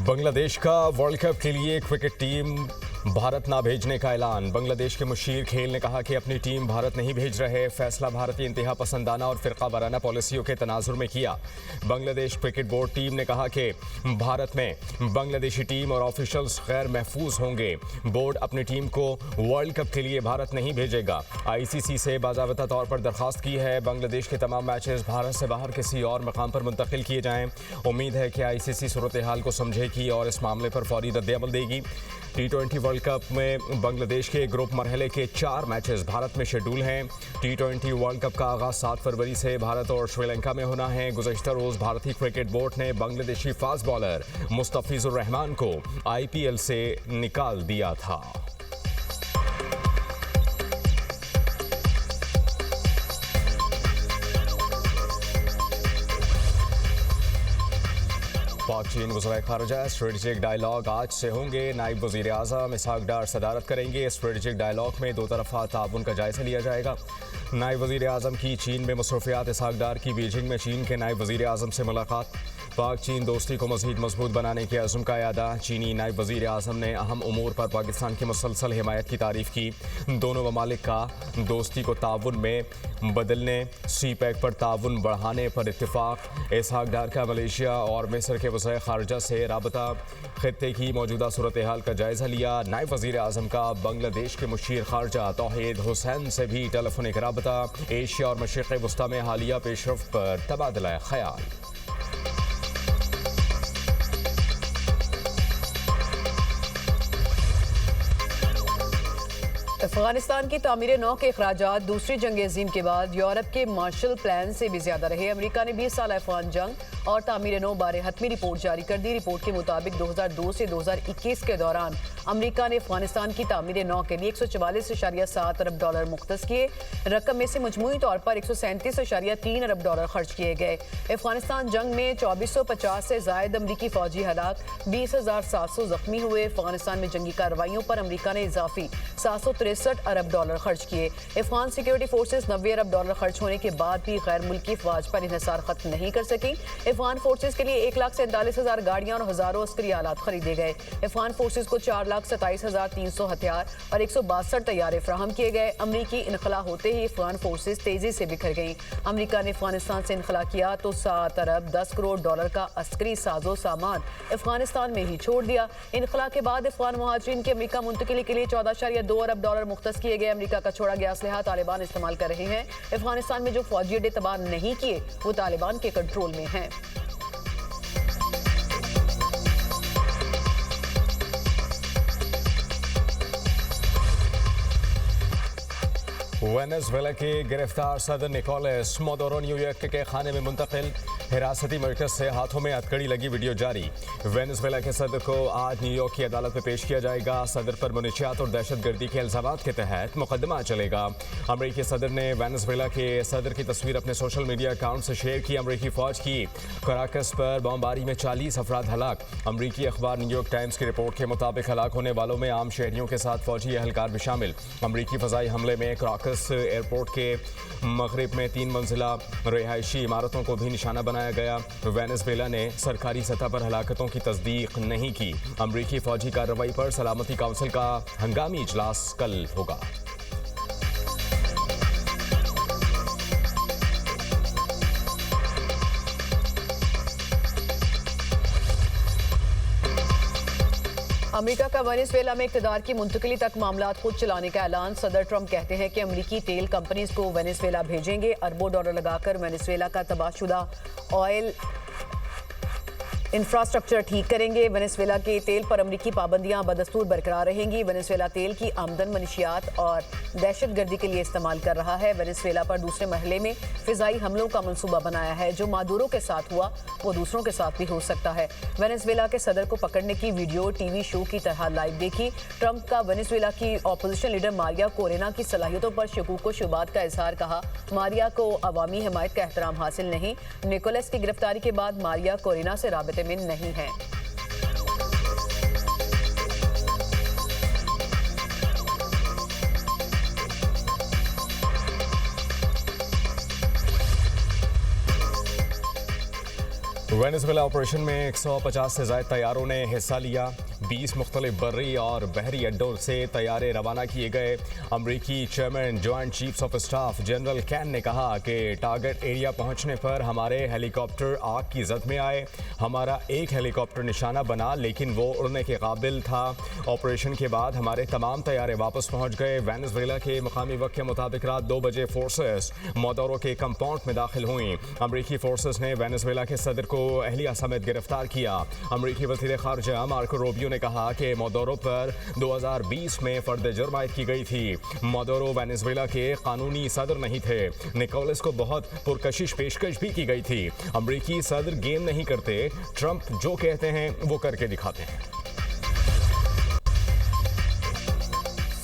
बांग्लादेश का world cup के लिए क्रिकेट टीम भारत ना भेजने का ऐलान। बांग्लादेश के मुशीर खेल ने कहा कि अपनी टीम भारत नहीं भेज रहे। फैसला भारतीय इंतहा पसंदाना और फिरका वाराना पॉलिसियों के तनाजुर में किया। बांग्लादेश क्रिकेट बोर्ड टीम ने कहा कि भारत में बांग्लादेशी टीम और ऑफिशियल्स गैर महफूज होंगे। बोर्ड अपनी टीम को वर्ल्ड कप के लिए भारत नहीं भेजेगा। ICC से बाज़ाबता तौर पर दरख्वास्त की है बांग्लादेश के तमाम मैचेस भारत से बाहर किसी और मकाम पर मुंतकिल किए जाएं। उम्मीद है कि ICC सूरत हाल को समझेगी और इस मामले पर फौरी रद्द-ए-अमल देगी। T20 वर्ल्ड कप में बांग्लादेश के ग्रुप मरहले के 4 मैचेस भारत में शेड्यूल हैं। T20 वर्ल्ड कप का आगाज 7 फरवरी से भारत और श्रीलंका में होना है। गुज़श्ता रोज़ भारतीय क्रिकेट बोर्ड ने बांग्लादेशी फास्ट बॉलर मुस्तफिजुर रहमान को IPL से निकाल दिया था। पाक चीन वज़ीर ख़ारिजा स्ट्रेटेजिक डायलॉग आज से होंगे। नायब वज़ीर आज़म इसहाक डार सदारत करेंगे। स्ट्रेटेजिक डायलॉग में दो तरफ़ा ताउन का जायज़ा लिया जाएगा। नायब वज़ीर आज़म की चीन में मसरूफियात। इसहाक डार की बीजिंग में चीन के नायब वज़ीर आज़म से मुलाकात। पाक चीन दोस्ती को मज़ीद मजबूत बनाने के अज़्म का यादा। चीनी नायब वज़ीर आज़म ने अहम उमूर पर पाकिस्तान की मुसलसल हिमायत की तारीफ़ की। दोनों ममालिक का दोस्ती को ताउन में बदलने, CPEC पर ताउन बढ़ाने पर इत्तिफ़ाक़। इसहाक डार का मलेशिया और मिस्र के वज़ीर ख़ारिजा से राबता। ख़ित्ते की मौजूदा सूरत हाल का जायज़ा लिया। नायब वज़ीर आज़म का बांग्लादेश के मुशीर ख़ारिजा तौहीद हुसैन से भी टेलीफोनिक राबता। एशिया और मशरिक़ वस्ता में हालिया पेशरफ़ पर तबादला ख़याल। अफगानिस्तान की तामीर नौ के अखराजात दूसरी जंग अजीम के बाद यूरोप के मार्शल प्लान से भी ज्यादा रहे। अमेरिका ने 20 साल अफगान जंग और तामीर नौ बारे हतमी रिपोर्ट जारी कर दी। रिपोर्ट के मुताबिक 2002 से 2021 के दौरान अमेरिका ने अफगानिस्तान की तामीर नौ के लिए 144.7 अरब डॉलर मुख्तस किए। रकम में से मजमूई तौर पर 137.3 अरब डॉलर खर्च किए गए। अफगानिस्तान जंग में 2450 से जायद अमरीकी फौजी हलाक, 20,700 जख्मी हुए। अफगानिस्तान में जंगी कार्रवाइयों पर अमरीका ने इजाफी 763 अरब डॉलर खर्च किए। अफगान सिक्योरिटी फोर्सेस 90 अरब डॉलर खर्च होने के बाद भी गैर मुल्की फौज पर इन्हिसार खत्म नहीं कर सकी। अफगान फोर्सेस के लिए 1,47,000 गाड़ियां और हजारों अस्करी आलात खरीदे गए। अफगान फोर्सेस को 4,27,300 हथियार और 162 तैयारे फ्राहम किए गए। अमरीकी इनखला होते ही अफगान फोर्सेस तेजी से बिखर गई। अमरीका ने अफगानिस्तान से इनखला किया तो 7 अरब 10 करोड़ डॉलर का अस्करी साजो सामान अफगानिस्तान में ही छोड़ दिया। इनखला के बाद अफगान मुहाजिरीन की अमरीका मुंतकिली के लिए 14.2 अरब डॉलर मुख्तस किए गए। अमरीका का छोड़ा गया असलहा तालिबान इस्तेमाल कर रहे हैं। अफगानिस्तान में जो फौजी अड्डे तबाह नहीं किए वो तालिबान के कंट्रोल में हैं। वेनेजुएला के गिरफ्तार सदर निकोलस मादुरो न्यूयॉर्क के खाने में मुंतकिल। हिरासती मरकज से हाथों में हथकड़ी लगी वीडियो जारी। वेनेजुएला के सदर को आज न्यूयॉर्क की अदालत में पेश किया जाएगा। सदर पर मुनशियात और दहशतगर्दी के इल्जामात के तहत मुकदमा चलेगा। अमरीकी सदर ने वेनेजुएला के सदर की तस्वीर अपने सोशल मीडिया अकाउंट से शेयर की। अमरीकी फौज की कराकस पर बमबारी में 40 अफराद हलाक। अमरीकी अखबार न्यूयॉर्क टाइम्स की रिपोर्ट के मुताबिक हलाक होने वालों में आम शहरियों के साथ फौजी एहलकार भी शामिल। अमरीकी फजाई हमले में कराकस एयरपोर्ट के मगरिब में 3 मंजिला रिहायशी इमारतों को भी निशाना बनाया गया। वेनेजुएला ने सरकारी सतह पर हलाकतों की तस्दीक नहीं की। अमरीकी फौजी कार्रवाई पर सलामती काउंसिल का हंगामी इजलास कल होगा। अमेरिका का वेनेजुएला में इक़्तिदार की मुंतकिली तक मामलात खुद चलाने का ऐलान। सदर ट्रंप कहते हैं कि अमरीकी तेल कंपनीज को वेनेजुएला भेजेंगे। अरबों डॉलर लगाकर वेनेजुएला का तबाहशुदा ऑयल इंफ्रास्ट्रक्चर ठीक करेंगे। वेनेजुएला के तेल पर अमरीकी पाबंदियां बदस्तूर बरकरार रहेंगी। वेनेजुएला तेल की आमदन मनशियात और दहशतगर्दी के लिए इस्तेमाल कर रहा है। वेनेजुएला पर दूसरे मरहले में फिजाई हमलों का मंसूबा बनाया है। जो मादुरो के साथ हुआ वो दूसरों के साथ भी हो सकता है। वेनेजुएला के सदर को पकड़ने की वीडियो टीवी शो की तरह लाइव देखी। ट्रंप का वेनेजुएला की अपोजिशन लीडर मारिया कोरेना की सलाहियतों पर शकूक व शुबात का इजहार। कहा मारिया को अवामी हिमायत का एहतराम हासिल नहीं। निकोलस की गिरफ्तारी के बाद मारिया कोरेना से राबते में नहीं है। वेनेजुएला ऑपरेशन में 150 से ज़ायद तैयारों ने हिस्सा लिया। 20 मुख्तलिफ बर्री और बहरी अड्डों से तैयारे रवाना किए गए। अमरीकी chairman joint chiefs of staff general can ने कहा कि टारगेट एरिया पहुंचने पर हमारे हेलीकॉप्टर आग की जद में आए। हमारा एक हेलीकॉप्टर निशाना बना लेकिन वो उड़ने के काबिल था। ऑपरेशन के बाद हमारे तमाम तैयारे वापस पहुंच गए। वेनेजुएला के मकामी वक्त के मुताबिक रात 2 बजे फोर्सेस मोदोरो के कंपाउंड में दाखिल हुई। अमरीकी फोर्सेस ने वेनेजुएला के सदर को एहलिया समेत गिरफ्तार किया। अमरीकी वज़ीर ख़ारजा मार्को रूबियो ने कहा कि मोदोरो पर 2020 में फर्द जुर्म आयद की गई थी। मोदोरो वेनेजुएला के कानूनी सदर नहीं थे। निकोलस को बहुत पुरकशिश पेशकश भी की गई थी। अमरीकी सदर गेम नहीं करते, ट्रंप जो कहते हैं वो करके दिखाते हैं।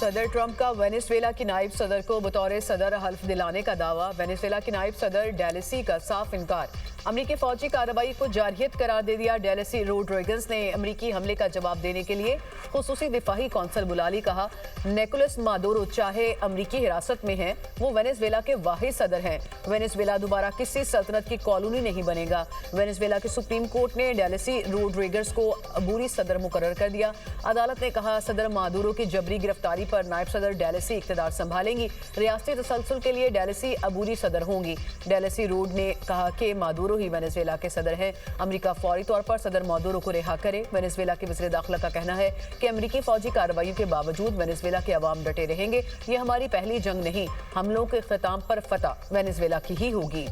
सदर ट्रंप का वेनेजुएला की नायब सदर को बतौर सदर हल्फ दिलाने का दावा। वेनेजुएला की नायब सदर डेलेसी का साफ इनकार। अमरीकी फौजी कार्रवाई को जारहियत करार दे दिया। डेलेसी रोड्रिगस ने अमरीकी हमले का जवाब देने के लिए खुसूसी दिफाही कौंसल बुला ली। कहा, निकोलस मादुरो चाहे अमरीकी हिरासत में है, वो वेनेजुएला के वाहिद सदर हैं। वेनेजुएला दोबारा किसी सल्तनत की कॉलोनी नहीं बनेगा। वेनेजुएला की सुप्रीम कोर्ट ने डेलेसी रोड्रिगस को अबूरी सदर मुकर्रर कर दिया। अदालत ने कहा, सदर मादुरो की जबरी गिरफ्तारी पर नायब सदर डेलेसी इख्तियार संभालेंगी। रियासती तसलसल के लिए डेलेसी अबूरी सदर होंगी। डेलेसी रोड ने कहा कि मादुरो ही वेनेजुएला के सदर हैं। अमेरिका फौरी तौर पर सदर मादुरो को रिहा करे। वेनेजुएला के वज़ीर दाखिला का कहना है कि अमेरिकी फौजी कार्रवाई के बावजूद वेनेजुएला के अवाम डटे रहेंगे। ये हमारी पहली जंग नहीं, हमलों के ख़िताम पर फतह वेनेजुएला की ही होगी।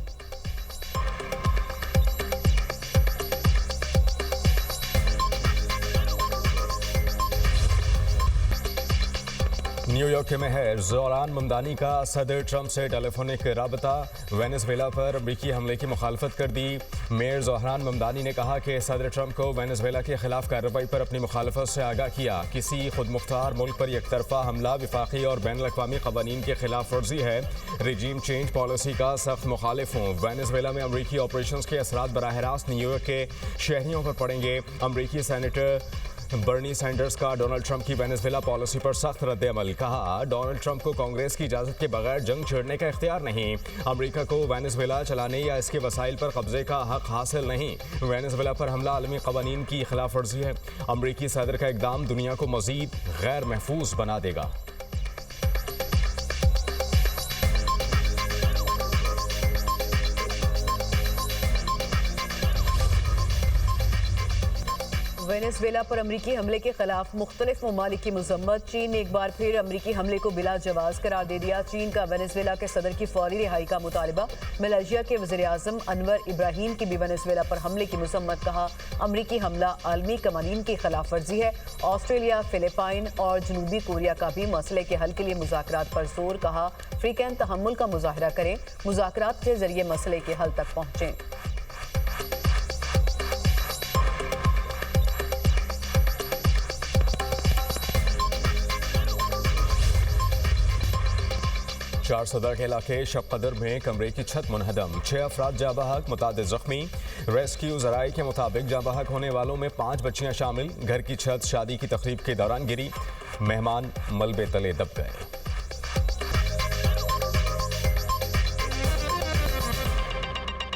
न्यूयॉर्क के मेयर जोहरान ममदानी का सदर ट्रंप से टेलीफोनिक राबता। वेनेजुएला पर अमरीकी हमले की मुखालफत कर दी। मेयर जोहरान ममदानी ने कहा कि सदर ट्रंप को वेनेजुएला के खिलाफ कार्रवाई पर अपनी मुखालफत से आगाह किया। किसी खुद मुख्तार मुल्क पर एक तरफा हमला विफाकी और बैन अवी कवानीन के खिलाफ वर्जी है। रिजीम चेंज पॉलिसी का सख्त मुखालिफ हूँ। वेनेजुएला में अमरीकी ऑपरेशन के असरात बराह रास्त न्यूयॉर्क के शहरियों पर पड़ेंगे। अमरीकी सेनेटर बर्नी सैंडर्स का डोनाल्ड ट्रंप की वेनेजुएला पॉलिसी पर सख्त रद्द-ए-अमल। कहा, डोनाल्ड ट्रंप को कांग्रेस की इजाज़त के बगैर जंग छेड़ने का इख्तियार नहीं। अमेरिका को वेनेजुएला चलाने या इसके वसाइल पर कब्जे का हक हासिल नहीं। वेनेजुएला पर हमला आलमी कवानीन की खिलाफ वर्जी है। अमरीकी सदर का इकदाम दुनिया को मज़ीद गैर महफूज बना देगा। वेनेजुएला पर अमरीकी हमले के खिलाफ मुख्तलिफ ममालिक की मजम्मत। चीन ने एक बार फिर अमरीकी हमले को बिला जवाज करार दे दिया। चीन का वेनेजुएला के सदर की फौरी रिहाई का मुतालबा। मलेशिया के वज़ीर आज़म अनवर इब्राहीम की भी वेनेजुएला पर हमले की मजम्मत। कहा, अमरीकी हमला आलमी कवानीन की खिलाफ वर्जी है। ऑस्ट्रेलिया, फिलिपाइन और जनूबी कोरिया का भी मसले के हल के लिए मुज़ाकरात पर जोर। कहा, फ्रीकैन तहम्मुल का मुजाहरा करें, मुज़ाकरात के जरिए मसले के हल तक पहुँचें। चार सदर के इलाके शब कदर में कमरे की छत मुनहदम। 6 अफराद जाँ बहक, मुतादिद जख्मी। रेस्क्यू ज़राए के मुताबिक जाँ बहक होने वालों में 5 बच्चियां शामिल। घर की छत शादी की तकरीब के दौरान गिरी। मेहमान मलबे तले दब गए।